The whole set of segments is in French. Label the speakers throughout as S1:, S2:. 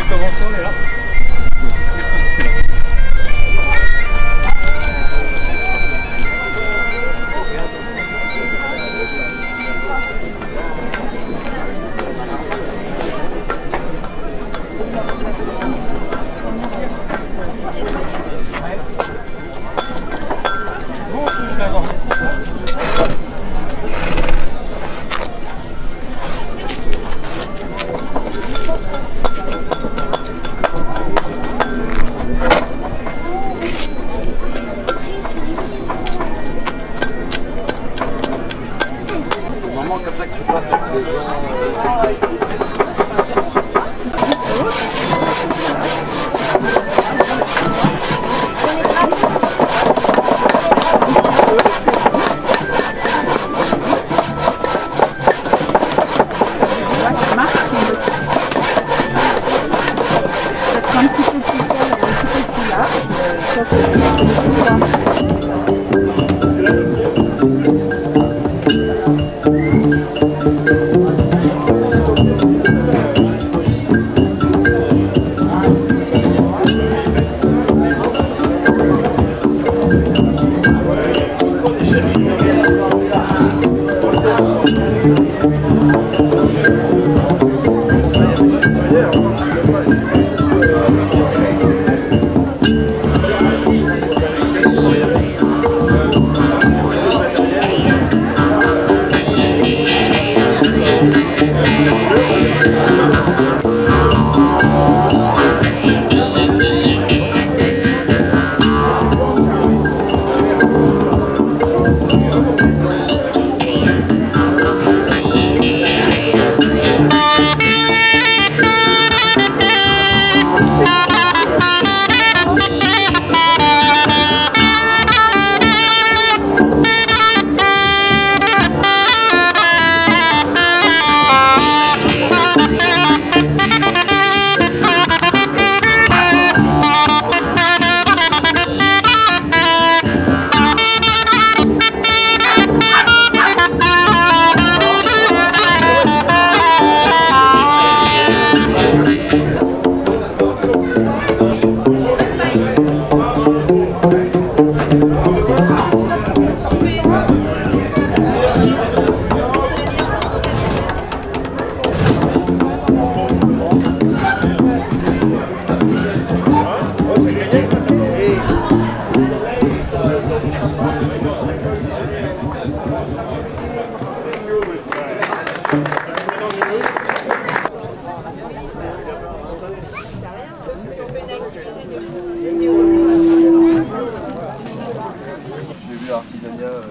S1: commencer, on est là.
S2: Comme ça que tu passes avec les gens.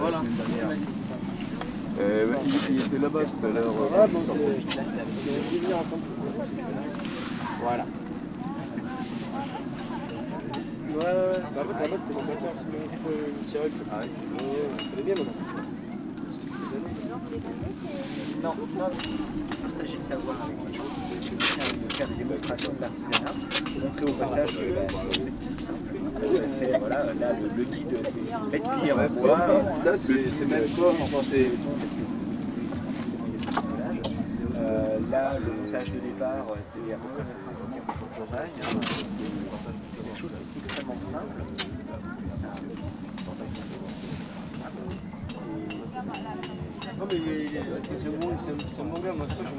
S2: Voilà. Il était là-bas tout à l'heure.
S1: Voilà. Ouais, là-bas c'était mon batteur qui tirait le ah ouais. Je connais bien maintenant. Non, non. J'ai le savoir avec les choses, de faire des démonstrations de l'artisanat, de montrer au passage que c'est tout simple. Ça fait, voilà, là le guide c'est une bête pliée en bois.
S2: Là c'est même ça, enfin c'est.
S1: Là le montage de départ c'est à peu près le principe qu'il y a toujours de journal. C'est quelque chose qui est extrêmement simple. Non mais c'est mon gars, moi c'est pas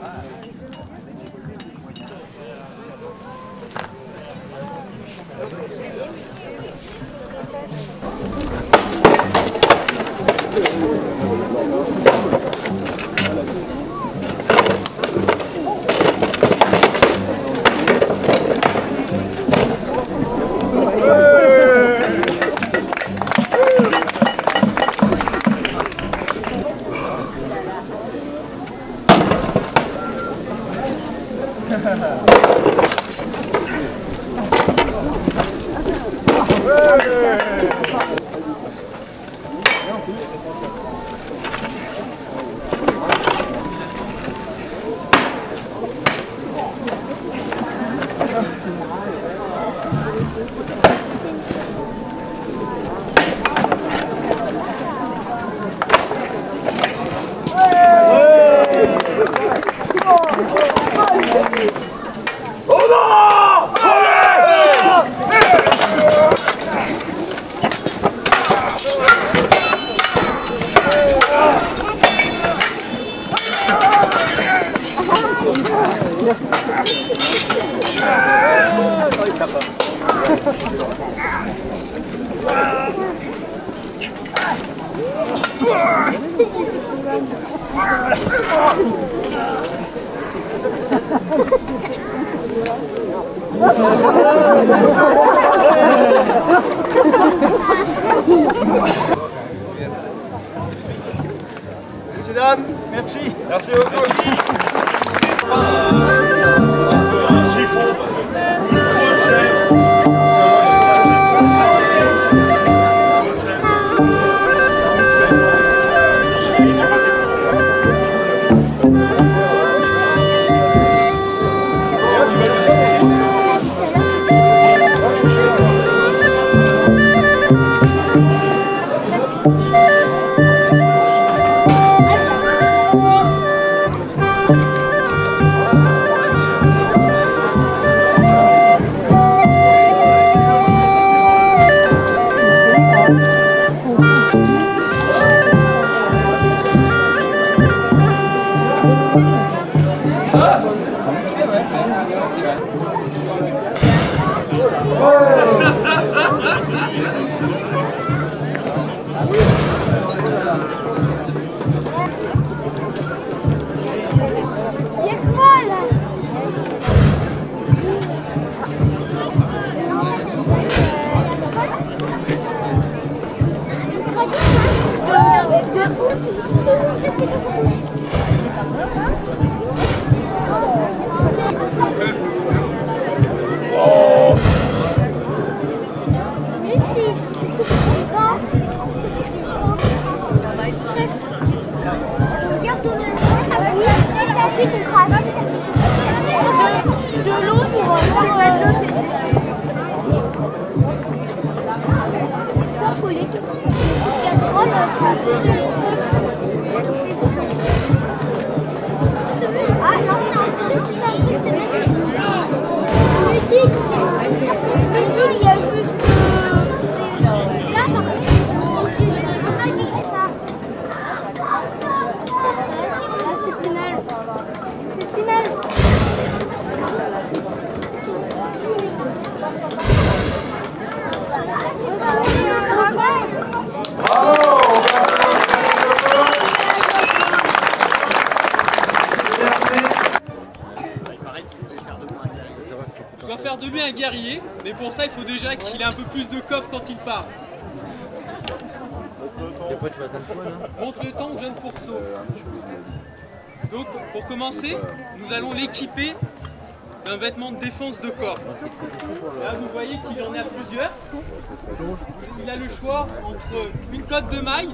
S2: Oh non!
S1: Messieurs, dames, merci.
S3: Merci beaucoup.
S4: Ensuite on crache. De l'eau pour... C'est pas de l'eau, c'est de l'eau. Faut l'étouffer. Cette casserole, ah non, non, c'est un truc, c'est magique. La musique, c'est cercle de musique, il y a juste... ça, par contre, c'est magique, ça. Là, c'est le final. C'est le final.
S5: Je dois faire de lui un guerrier, mais pour ça il faut déjà qu'il ait un peu plus de coffre quand il part. Montre le temps, jeune pourceau. Donc pour commencer, nous allons l'équiper d'un vêtement de défense de corps. Là vous voyez qu'il en a plusieurs. Il a le choix entre une cotte de maille,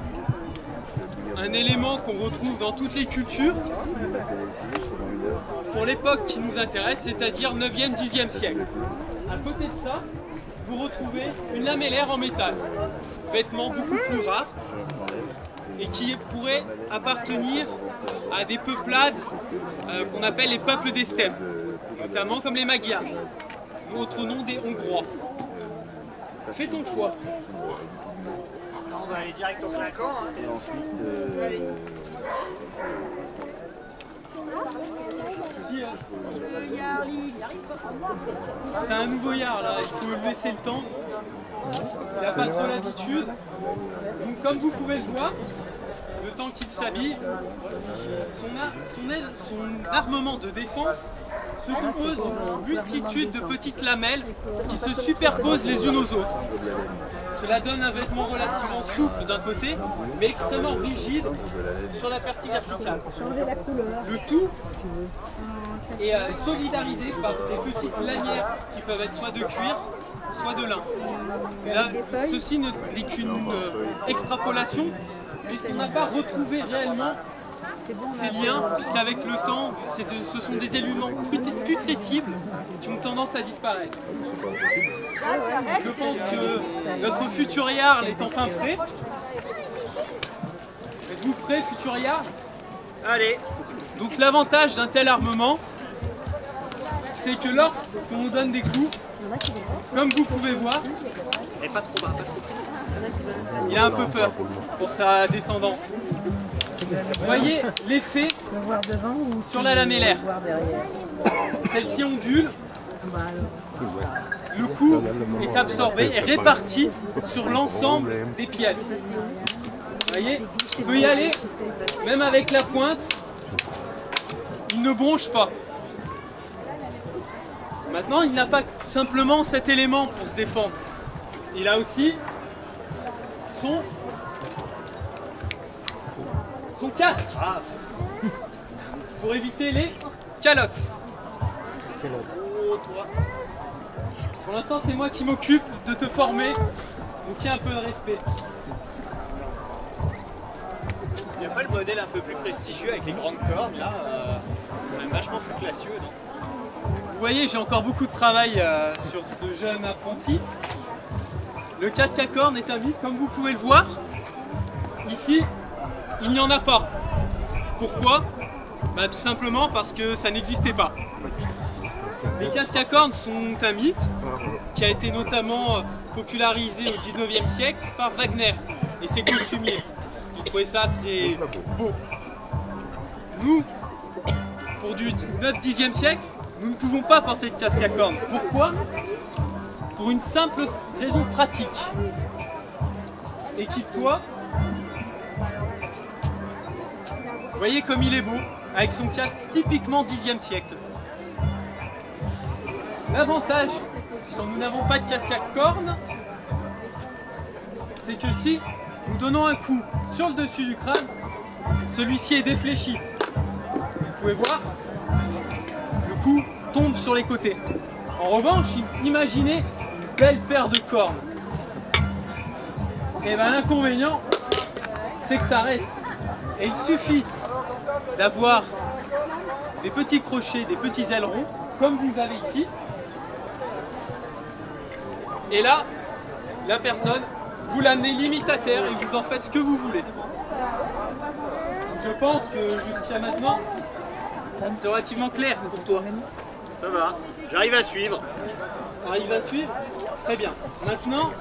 S5: un élément qu'on retrouve dans toutes les cultures, pour l'époque qui nous intéresse, c'est-à-dire 9e, 10e siècle. À côté de ça, vous retrouvez une lamellaire en métal, vêtement beaucoup plus rare et qui pourrait appartenir à des peuplades qu'on appelle les peuples des steppes, notamment comme les Magyars, autre nom des Hongrois. Fais ton choix.
S1: On va aller direct au clinquant. Hein. Et ensuite...
S5: C'est un nouveau yard là, il faut lui laisser le temps. Il n'a pas trop l'habitude. Donc comme vous pouvez le voir, le temps qu'il s'habille, son armement de défense se compose d'une multitude de petites lamelles qui se superposent les unes aux autres. Cela donne un vêtement relativement souple d'un côté, mais extrêmement rigide sur la partie verticale. Le tout est solidarisé par des petites lanières qui peuvent être soit de cuir, soit de lin. Là, ceci n'est qu'une extrapolation, puisqu'on n'a pas retrouvé réellement ces liens, puisqu'avec le temps, ce sont des éléments putrescibles qui ont tendance à disparaître. Je pense que notre futur Jarl est enfin prêt. Êtes-vous prêt, futur Jarl?
S1: Allez.
S5: Donc l'avantage d'un tel armement, c'est que lorsqu'on nous donne des coups, comme vous pouvez voir,
S1: Et pas trop bas, pas trop bas.
S5: il a un peu peur pour sa descendance. Vous voyez l'effet sur la lamellaire. Celle-ci ondule, le coup est absorbé et réparti sur l'ensemble des pièces. Vous voyez, on peut y aller, même avec la pointe, il ne bronche pas. Maintenant, il n'a pas simplement cet élément pour se défendre. Il a aussi son casque pour éviter les calottes. Pour l'instant, c'est moi qui m'occupe de te former, donc il y a un peu de respect.
S3: Il n'y a pas le modèle un peu plus prestigieux avec les grandes cornes là, c'est quand même vachement plus classieux, non?
S5: Vous voyez, j'ai encore beaucoup de travail sur ce jeune apprenti. Le casque à cornes est un mythe, comme vous pouvez le voir. Ici, il n'y en a pas. Pourquoi? Bah, tout simplement parce que ça n'existait pas. Les casques à cornes sont un mythe qui a été notamment popularisé au 19e siècle par Wagner et ses costumiers. Ils trouvaient ça très beau. Nous, pour du 9-10e siècle, nous ne pouvons pas porter de casque à cornes. Pourquoi? Pour une simple raison pratique. Équipe-toi. Vous voyez comme il est beau, avec son casque typiquement 10e siècle. L'avantage, quand nous n'avons pas de casque à cornes, c'est que si nous donnons un coup sur le dessus du crâne, celui-ci est défléchi. Vous pouvez voir, le coup tombe sur les côtés. En revanche, imaginez une belle paire de cornes. Et bien l'inconvénient, c'est que ça reste. Et il suffit d'avoir des petits crochets, des petits ailerons, comme vous avez ici. Et là, la personne, vous l'amenez limite à terre et vous en faites ce que vous voulez. Donc je pense que jusqu'à maintenant, c'est relativement clair pour toi.
S3: Ça va, j'arrive à suivre.
S5: Arrive à suivre? Très bien. Maintenant,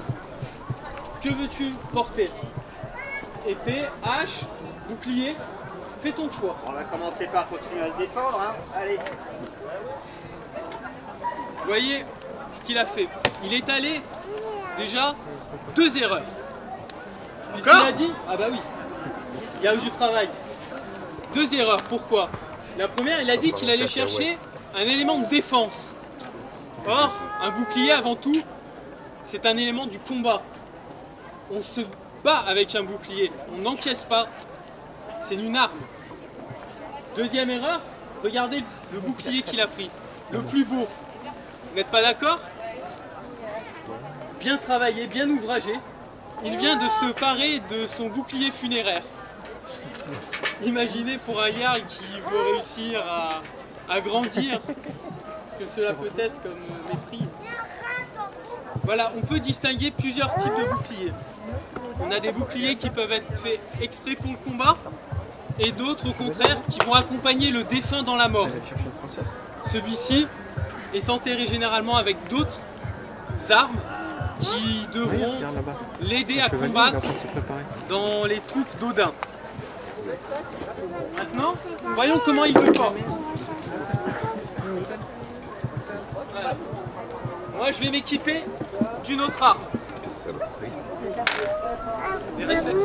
S5: que veux-tu porter? Épée, hache, bouclier? Fais ton choix.
S3: On va commencer par continuer à se défendre, hein. Allez.
S5: Vous voyez ce qu'il a fait. Il est allé déjà 2 erreurs. Puisqu'il a dit, ah bah oui, il y a eu du travail. 2 erreurs, pourquoi? La première, il a dit qu'il allait chercher un élément de défense. Or, un bouclier avant tout, c'est un élément du combat. On se bat avec un bouclier, on n'encaisse pas, c'est une arme. Deuxième erreur, regardez le bouclier qu'il a pris, le plus beau. Vous n'êtes pas d'accord? Bien travaillé, bien ouvragé, il vient de se parer de son bouclier funéraire. Imaginez pour un Jarl qui veut réussir à grandir, ce que cela peut être comme méprise. Voilà, on peut distinguer plusieurs types de boucliers. On a des boucliers qui peuvent être faits exprès pour le combat, et d'autres au contraire qui vont accompagner le défunt dans la mort. Celui-ci est enterré généralement avec d'autres armes qui devront l'aider à combattre dans les troupes d'Odin. Maintenant, voyons comment il le porte. Voilà. Moi, je vais m'équiper d'une autre arme. Des réflexes.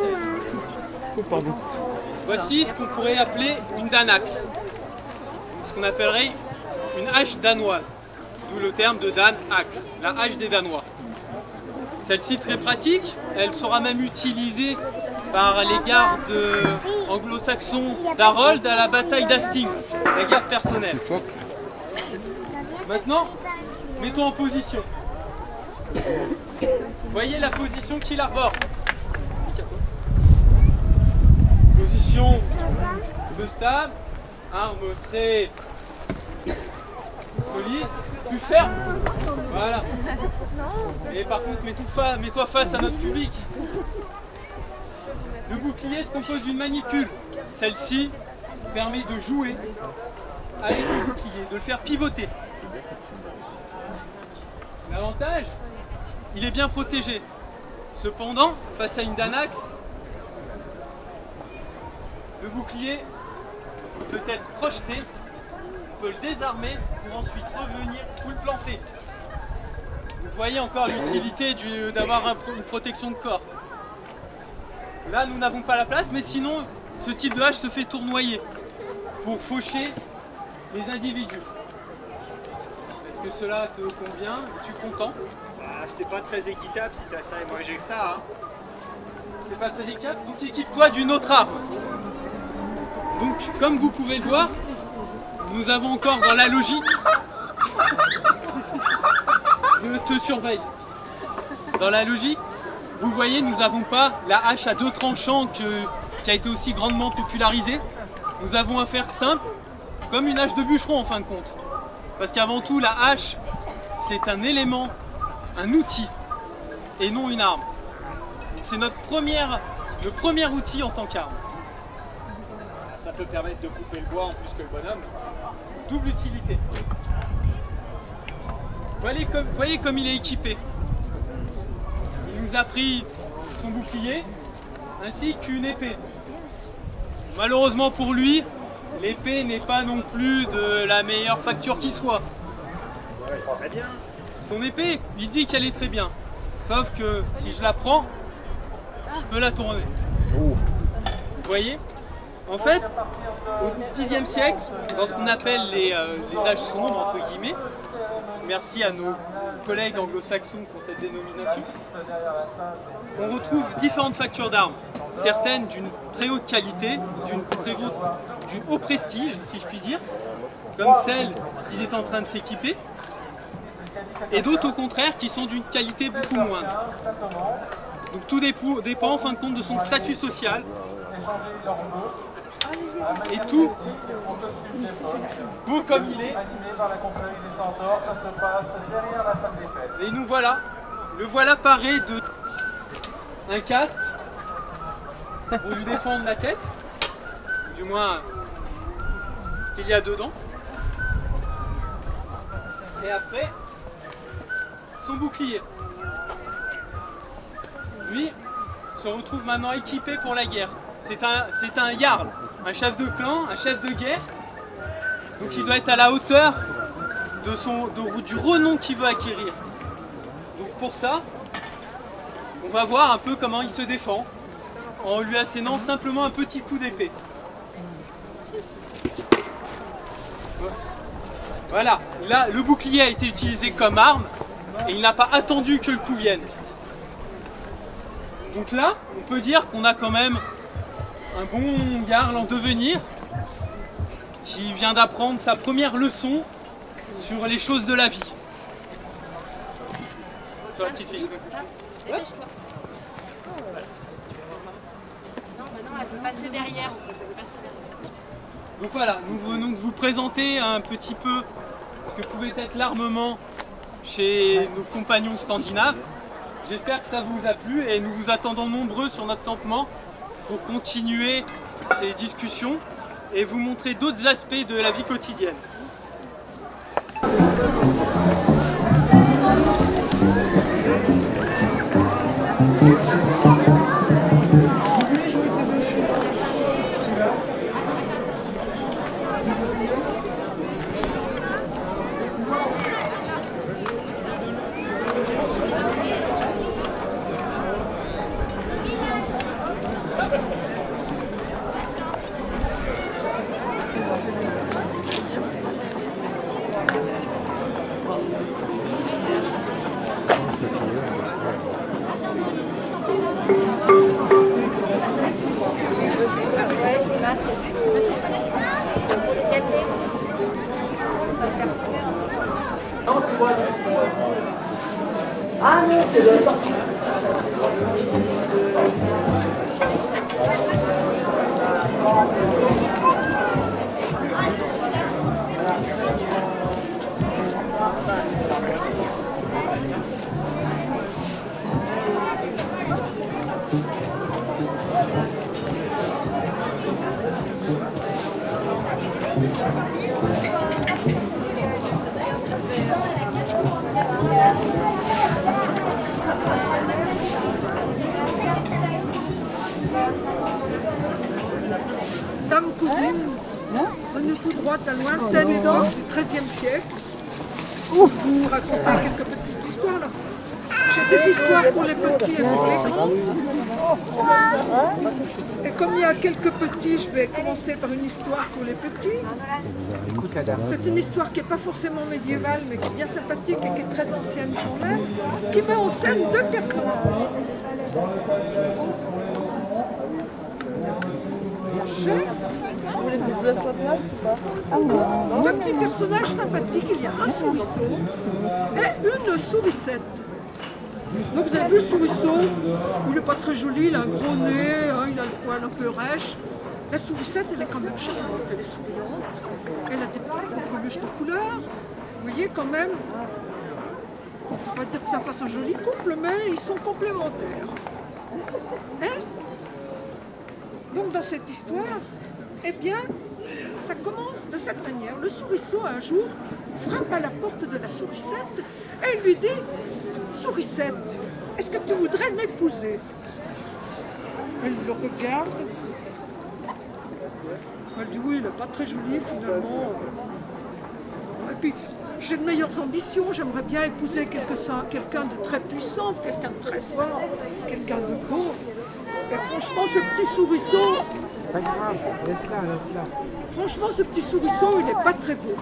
S5: Voici ce qu'on pourrait appeler une danax, ce qu'on appellerait une hache danoise, d'où le terme de Dan-axe, la hache des Danois. Celle-ci très pratique, elle sera même utilisée par les gardes anglo-saxons d'Harold à la bataille d'Hastings, la garde personnelle. Maintenant, mettons en position. Voyez la position qu'il arbore. Position de stable, arme très solide, plus ferme. Voilà. Et par contre, mets-toi face à notre public. Le bouclier se compose d'une manipule. Celle-ci permet de jouer avec le bouclier, de le faire pivoter. L'avantage, il est bien protégé. Cependant, face à une danax, le bouclier peut être projeté, on peut le désarmer pour ensuite revenir ou le planter. Vous voyez encore l'utilité d'avoir une protection de corps. Là, nous n'avons pas la place, mais sinon, ce type de hache se fait tournoyer pour faucher les individus. Est-ce que cela te convient? Es-tu content?
S3: Ah, c'est pas très équitable si t'as ça et moi j'ai que ça. Hein.
S5: C'est pas très équitable, donc équipe-toi d'une autre arme. Donc, comme vous pouvez le voir, nous avons encore dans la logique. Je te surveille. Dans la logique, vous voyez, nous n'avons pas la hache à 2 tranchants qui a été aussi grandement popularisée. Nous avons un fer simple, comme une hache de bûcheron en fin de compte. Parce qu'avant tout, la hache, c'est un élément, un outil, et non une arme. C'est le premier outil en tant qu'arme.
S3: Ça peut permettre de couper le bois en plus que le bonhomme.
S5: Double utilité. Voyez comme il est équipé. Il nous a pris son bouclier ainsi qu'une épée. Malheureusement pour lui, l'épée n'est pas non plus de la meilleure facture qui soit.
S3: Ouais, très bien.
S5: Son épée, il dit qu'elle est très bien. Sauf que si je la prends, je peux la tourner. Vous voyez? En fait, au Xe siècle, dans ce qu'on appelle les âges sombres, entre guillemets, merci à nos collègues anglo-saxons pour cette dénomination, on retrouve différentes factures d'armes. Certaines d'une très haute qualité, du haut prestige, si je puis dire, comme celle qu'il est en train de s'équiper, et d'autres au contraire qui sont d'une qualité beaucoup moindre. Donc tout dépend en fin de compte de son statut social. Et tout, beau comme il est, et nous voilà, le voilà paré de un casque pour lui défendre la tête, du moins ce qu'il y a dedans, et après son bouclier. Lui se retrouve maintenant équipé pour la guerre. C'est un jarl, un chef de clan, un chef de guerre. Donc il doit être à la hauteur du renom qu'il veut acquérir. Donc pour ça, on va voir un peu comment il se défend en lui assénant simplement un petit coup d'épée. Voilà, là le bouclier a été utilisé comme arme et il n'a pas attendu que le coup vienne. Donc là, on peut dire qu'on a quand même un bon jarl en devenir qui vient d'apprendre sa première leçon sur les choses de la vie. Sur la petite fille. Ouais.
S6: Non, elle peut passer derrière.
S5: Donc voilà, nous venons de vous présenter un petit peu ce que pouvait être l'armement chez nos compagnons scandinaves. J'espère que ça vous a plu et nous vous attendons nombreux sur notre campement pour continuer ces discussions et vous montrer d'autres aspects de la vie quotidienne.
S7: Ah non, c'est de la sortie.
S8: Dame cousine, venez tout droit à lointaine époque du XIIIe siècle. Vous racontez quelques petites histoires là. J'ai des histoires pour les petits et pour les grands. Et comme il y a quelques petits, je vais commencer par une histoire pour les petits. C'est une histoire qui n'est pas forcément médiévale, mais qui est bien sympathique et qui est très ancienne quand même, qui met en scène deux personnages.
S7: Vous voulez que je laisse la place ou pas?
S8: Deux petits personnages sympathiques, il y a un souriceau et une sourisette. Donc vous avez vu le souriceau, il n'est pas très joli, il a un gros nez, hein, il a le poil un peu rêche. La sourisette, elle est quand même charmante, elle est souriante, elle a des petites peluches de couleur. Vous voyez quand même, on ne peut pas dire que ça fasse un joli couple, mais ils sont complémentaires. Hein? Donc dans cette histoire, eh bien, ça commence de cette manière. Le souriceau, un jour, frappe à la porte de la sourisette et il lui dit « Sourisette, est-ce que tu voudrais m'épouser ?» Elle le regarde. Elle dit « Oui, il n'est pas très joli finalement. » Et puis, j'ai de meilleures ambitions, j'aimerais bien épouser quelqu'un de très puissant, quelqu'un de très fort, quelqu'un de beau. Et franchement, ce petit souriceau, franchement, ce petit souriceau, il n'est pas très beau.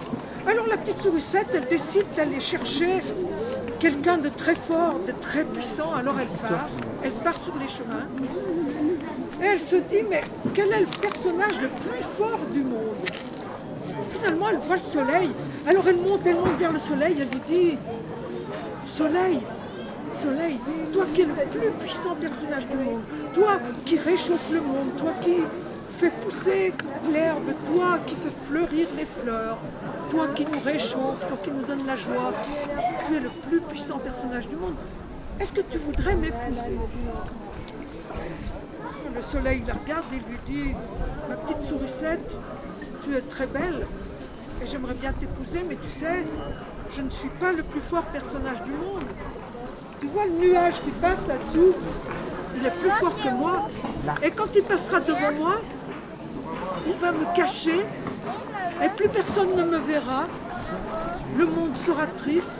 S8: Alors la petite sourisette, elle décide d'aller chercher quelqu'un de très fort, de très puissant. Alors elle part sur les chemins. Et elle se dit, mais quel est le personnage le plus fort du monde? Finalement, elle voit le soleil. Alors elle monte vers le soleil, elle lui dit, Soleil, Soleil, toi qui es le plus puissant personnage du monde, toi qui réchauffe le monde, toi qui fais pousser l'herbe, toi qui fais fleurir les fleurs, toi qui nous réchauffe, toi qui nous donne la joie, tu es le plus puissant personnage du monde. Est-ce que tu voudrais m'épouser? Le soleil la regarde et lui dit, ma petite sourisette, tu es très belle et j'aimerais bien t'épouser, mais tu sais, je ne suis pas le plus fort personnage du monde. Tu vois le nuage qui passe là-dessous, il est plus fort que moi. Et quand il passera devant moi, il va me cacher et plus personne ne me verra. Le monde sera triste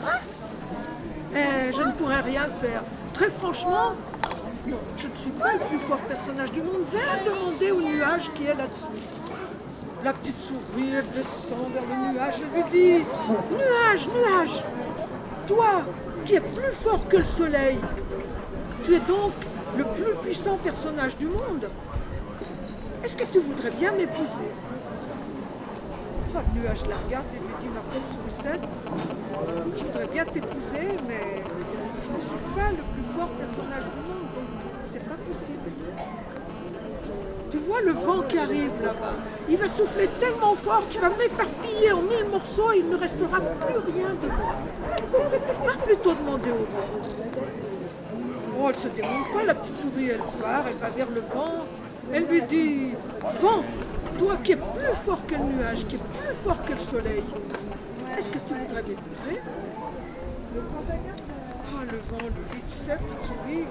S8: et je ne pourrai rien faire. Très franchement, non, je ne suis pas le plus fort personnage du monde. Viens demander au nuage qui est là-dessous. La petite souris, elle descend vers le nuage et lui dit « Nuage, nuage, toi qui es plus fort que le soleil, tu es donc le plus puissant personnage du monde. Est-ce que tu voudrais bien m'épouser ?» Le nuage la regarde et lui dit « Ma pauvre sourisette, je voudrais bien t'épouser, mais je ne suis pas le plus fort personnage du monde, donc c'est pas possible. » Tu vois le vent qui arrive là-bas, il va souffler tellement fort qu'il va m'éparpiller en 1000 morceaux et il ne restera plus rien de moi. Va plutôt demander au vent. Oh, elle ne se démonte pas, la petite souris, elle part, elle va vers le vent. Elle lui dit, vent, toi qui es plus fort que le nuage, qui es plus fort que le soleil, est-ce que tu voudrais m'épouser? Ah, le vent lui dit, tu sais, petite souris,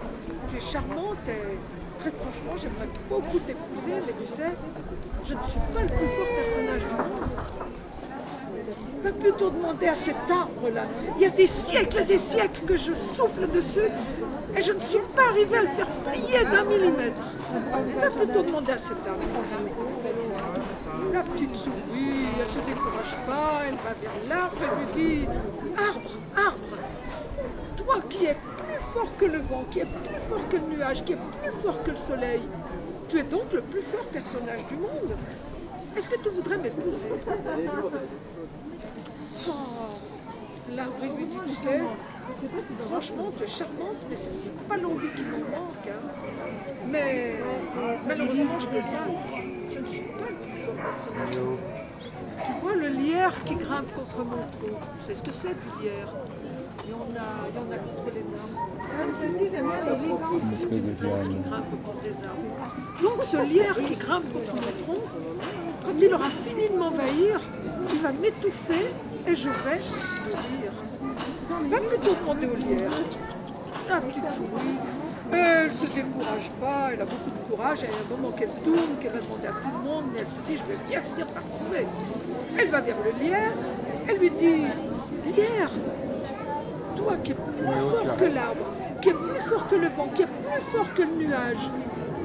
S8: tu es charmante et très franchement, j'aimerais beaucoup t'épouser, mais tu sais, je ne suis pas le plus fort personnage du monde. Va plutôt demander à cet arbre-là. Il y a des siècles et des siècles que je souffle dessus et je ne suis pas arrivée à le faire plier d'1 millimètre. Va plutôt demander à cet arbre. La petite souris, elle ne se décourage pas, elle va vers l'arbre, elle lui dit « Arbre, arbre, toi qui es plus fort que le vent, qui est plus fort que le nuage, qui est plus fort que le soleil, tu es donc le plus fort personnage du monde. Est-ce que tu voudrais m'épouser ?» Oh, l'arbre lui dit, tu sais, franchement, tu es charmante, mais c'est pas l'envie qui me manque. Hein. Mais malheureusement, je peux pas. Je ne suis pas le plus fort personnage du monde. Tu vois le lierre qui grimpe contre mon tronc. Tu sais ce que c'est du lierre? Il y en a contre les arbres. C'est une plante qui grimpe contre des arbres. Donc ce lierre qui grimpe contre mon tronc, quand il aura fini de m'envahir, il va m'étouffer et je vais mourir. Va plutôt demander au lierre. La petite souris, elle ne se décourage pas, elle a beaucoup de courage, et à un moment qu'elle tourne, qu'elle va demander à tout le monde, mais elle se dit, je vais bien finir par trouver. Elle va vers le lierre, elle lui dit, lierre, toi qui es plus fort que l'arbre, qui est plus fort que le vent, qui est plus fort que le nuage,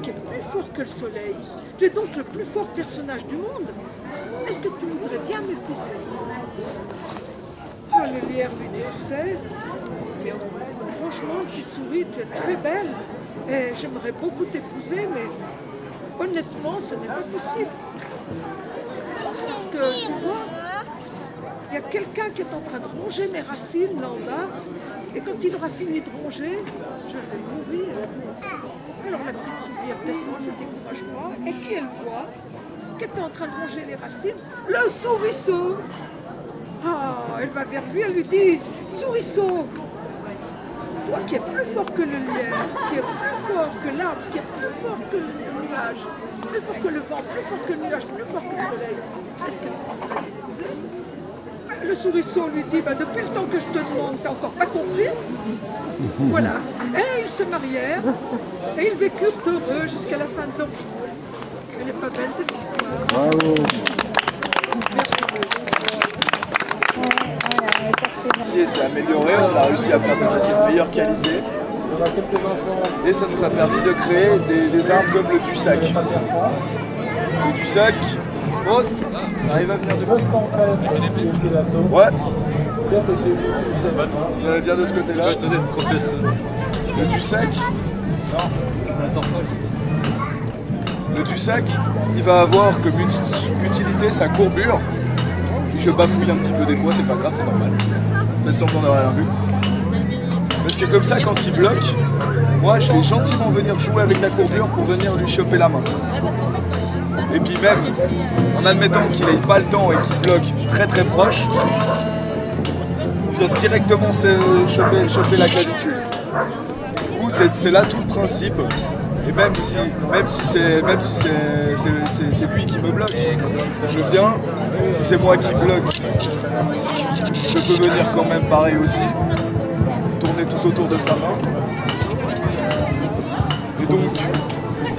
S8: qui est plus fort que le soleil. Tu es donc le plus fort personnage du monde. Est-ce que tu voudrais bien m'épouser? Ah, le lierre lui dit, tu sais, franchement, petite souris, tu es très belle et j'aimerais beaucoup t'épouser, mais honnêtement, ce n'est pas possible. Parce que, tu vois, il y a quelqu'un qui est en train de ronger mes racines là en bas, et quand il aura fini de ronger, je vais mourir. Alors la petite souris elle descend, elle se décourage pas, et qui elle voit, qui était en train de ronger les racines? Le souriceau. Ah, elle va vers lui, elle lui dit, souriceau, toi qui es plus fort que le lierre, qui est plus fort que l'arbre, qui est plus fort que le nuage, plus fort que le vent, plus fort que le nuage, plus fort que le soleil, est-ce que tu voudrais l'épouser? Le souriceau lui dit, bah, depuis le temps que je te demande, t'as encore pas compris? Voilà. Et ils se marièrent, et ils vécurent heureux jusqu'à la fin de leur jour. Elle n'est pas belle cette histoire.
S2: Bravo.
S9: L'acier s'est amélioré, on a réussi à faire des aciers de meilleure qualité. Et ça nous a permis de créer des armes comme le Dussac. Le Dussac, Prost, arrive à venir de ouais. Il vient de ce côté-là. Le Dussac. Le Dussac, il va avoir comme utilité sa courbure. Je bafouille un petit peu des fois, c'est pas grave, c'est normal. Faites semblant d'avoir rien vu. Parce que comme ça, quand il bloque, moi je vais gentiment venir jouer avec la courbure pour venir lui choper la main. Et puis même, en admettant qu'il n'ait pas le temps et qu'il bloque très très proche, on vient directement choper la clavicule. Du coup, c'est là tout le principe. Et même si c'est lui qui me bloque, je viens, si c'est moi qui bloque, je peux venir quand même pareil aussi, tourner tout autour de sa main. Et donc,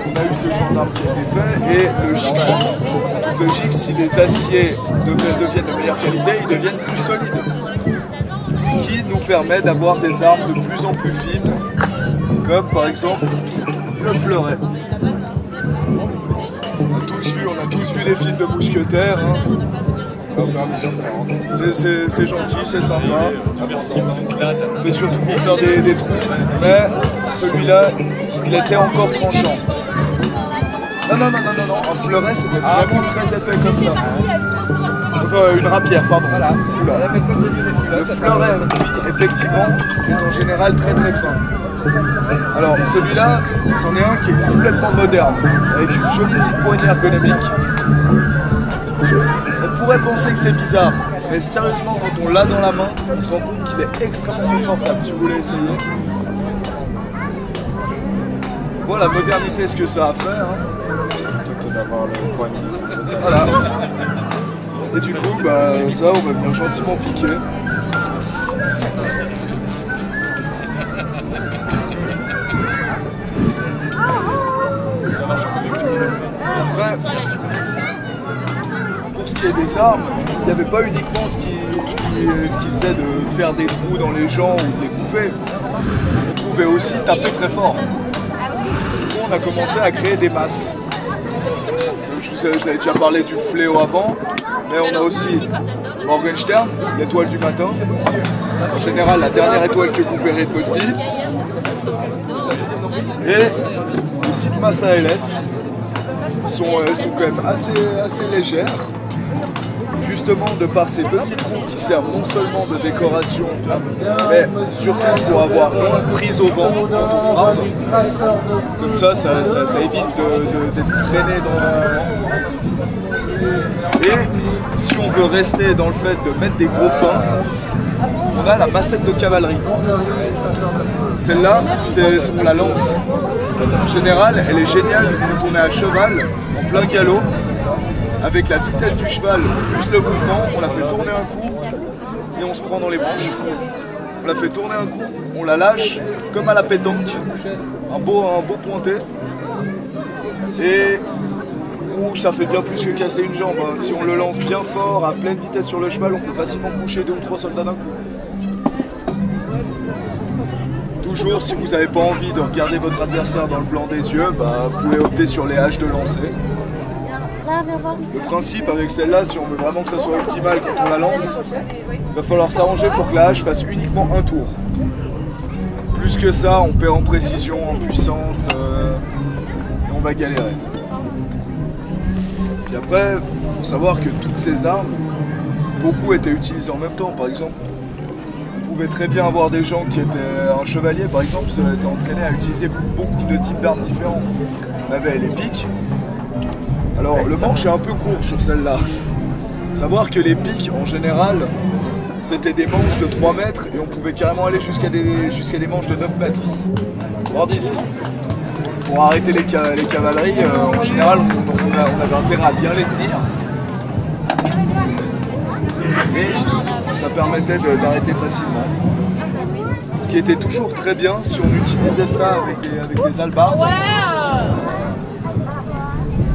S9: on a eu ce genre d'arme qui a été fait, et logique, si les aciers deviennent de meilleure qualité, ils deviennent plus solides. Ce qui nous permet d'avoir des armes de plus en plus fines, comme par exemple le fleuret. On a tous vu des films de mousquetaires. Hein. C'est gentil, c'est sympa. On fait surtout pour faire des trous, mais celui-là, il était encore tranchant. Non, un fleuret, c'était vraiment très épais comme ça. Enfin, une rapière, pardon. Oula. Le fleuret, effectivement, est en général très très fin. Alors celui-là, c'en est un qui est complètement moderne, avec une jolie petite poignée ergonomique. On pourrait penser que c'est bizarre, mais sérieusement quand on l'a dans la main, on se rend compte qu'il est extrêmement confortable si vous voulez essayer. Voilà, la modernité, ce que ça a fait. Voilà. Et du coup, bah, ça, on va venir gentiment piquer. Après, pour ce qui est des armes, il n'y avait pas uniquement ce qui faisait de faire des trous dans les gens ou de les couper. On pouvait aussi taper très fort. Du coup, on a commencé à créer des masses. Je vous avais déjà parlé du fléau avant, mais on a aussi Morgenstern, l'étoile du matin. En général, la dernière étoile que vous verrez de votre vie. Et les petites masses à ailettes. Elles sont quand même assez légères, justement de par ces petits trous qui servent non seulement de décoration, mais surtout pour avoir moins de prise au vent quand on frappe. Comme ça évite d'être freiné dans le vent. Et si on veut rester dans le fait de mettre des gros pains, on a la massette de cavalerie. Celle-là, on la lance. En général, elle est géniale quand on est à cheval, en plein galop, avec la vitesse du cheval plus le mouvement, on la fait tourner un coup et on se prend dans les branches. On la fait tourner un coup, on la lâche comme à la pétanque, un beau pointé. Et ça fait bien plus que casser une jambe. Hein. Si on le lance bien fort, à pleine vitesse sur le cheval, on peut facilement coucher 2 ou 3 soldats d'un coup. toujours, si vous n'avez pas envie de regarder votre adversaire dans le blanc des yeux, bah, vous pouvez opter sur les haches de lancer. Le principe avec celle-là, si on veut vraiment que ça soit optimal quand on la lance, il va falloir s'arranger pour que la hache fasse uniquement un tour. Plus que ça, on perd en précision, en puissance, et on va galérer. Puis après, il faut savoir que toutes ces armes, beaucoup étaient utilisées en même temps. Par exemple, vous pouvez très bien avoir des gens qui étaient un chevalier, par exemple, qui étaient entraînés à utiliser beaucoup de types d'armes différents. On avait les piques. Alors, le manche est un peu court sur celle-là. Savoir que les piques, en général, c'était des manches de 3 mètres et on pouvait carrément aller jusqu'à des manches de 9 mètres, voire 10. Pour arrêter les cavaleries, en général, on avait intérêt à bien les tenir. Et ça permettait d'arrêter facilement. Ce qui était toujours très bien si on utilisait ça avec des hallebardes.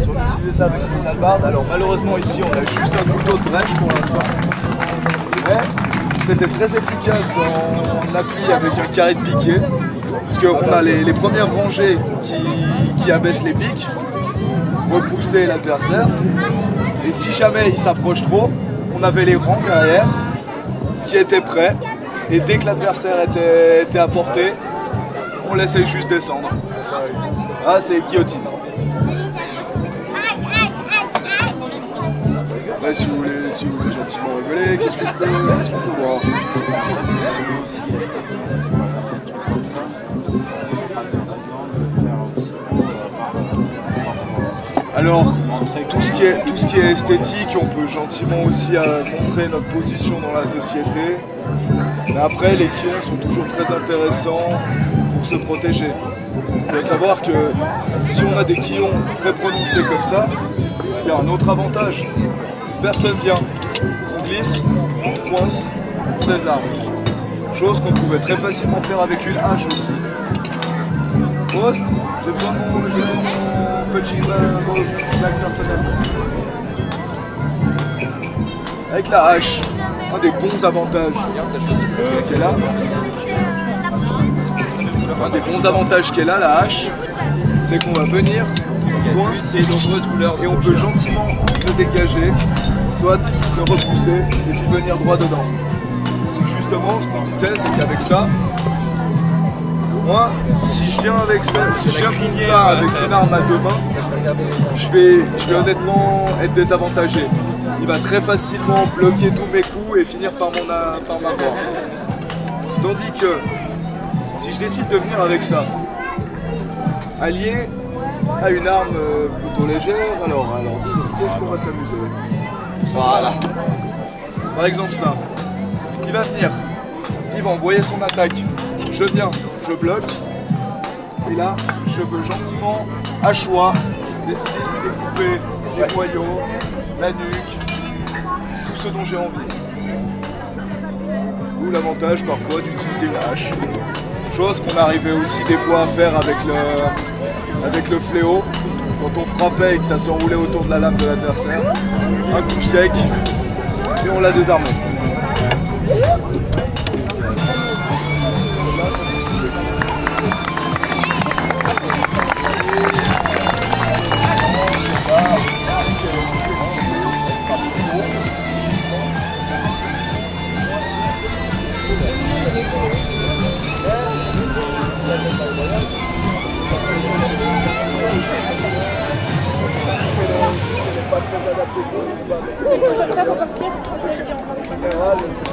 S9: Si on utilisait ça avec des hallebardes, alors malheureusement ici on a juste un couteau de brèche pour l'instant. Mais c'était très efficace en appui avec un carré de piquet. Parce qu'on a les premières rangées qui abaissent les piques, repousser l'adversaire. Et si jamais il s'approche trop, on avait les rangs derrière qui étaient prêts. Et dès que l'adversaire était à portée, on laissait juste descendre. Ah, c'est guillotine. Là, si vous voulez gentiment rigoler, qu'est-ce qu'on peut voir? Alors, tout ce qui est esthétique, on peut gentiment aussi montrer notre position dans la société. Mais après, les quillons sont toujours très intéressants pour se protéger. Il faut savoir que si on a des quillons très prononcés comme ça, il y a un autre avantage. Personne vient. On glisse, on coince, on désarme. Chose qu'on pouvait très facilement faire avec une hache aussi. Poste, j'ai besoin de mon petit blague personnel. Avec la hache, un des bons avantages qu'elle a, la hache, c'est qu'on va venir coincer nombreuses couleurs et on peut gentiment le dégager, soit le repousser et puis venir droit dedans. Justement, ce qu'on disait, c'est qu'avec ça, moi, si je viens avec ça, si je viens comme ça avec une arme à 2 mains, je vais honnêtement être désavantagé. Il va très facilement bloquer tous mes coups et finir par ma mort. Tandis que si je décide de venir avec ça, allié à une arme plutôt légère, alors disons, qu'est-ce qu'on va s'amuser? Voilà. Par exemple ça. Il va venir, il va envoyer son attaque. Je viens, je bloque. Et là, je veux gentiment, à choix, décider de découper les boyaux, la nuque, tout ce dont j'ai envie. Ou l'avantage parfois d'utiliser une hache. Chose qu'on arrivait aussi des fois à faire avec le fléau. Quand on frappait et que ça s'enroulait autour de la lame de l'adversaire. Un coup sec et on l'a désarmé.
S7: C'est comme ça pour partir? Comme ça je dis on va.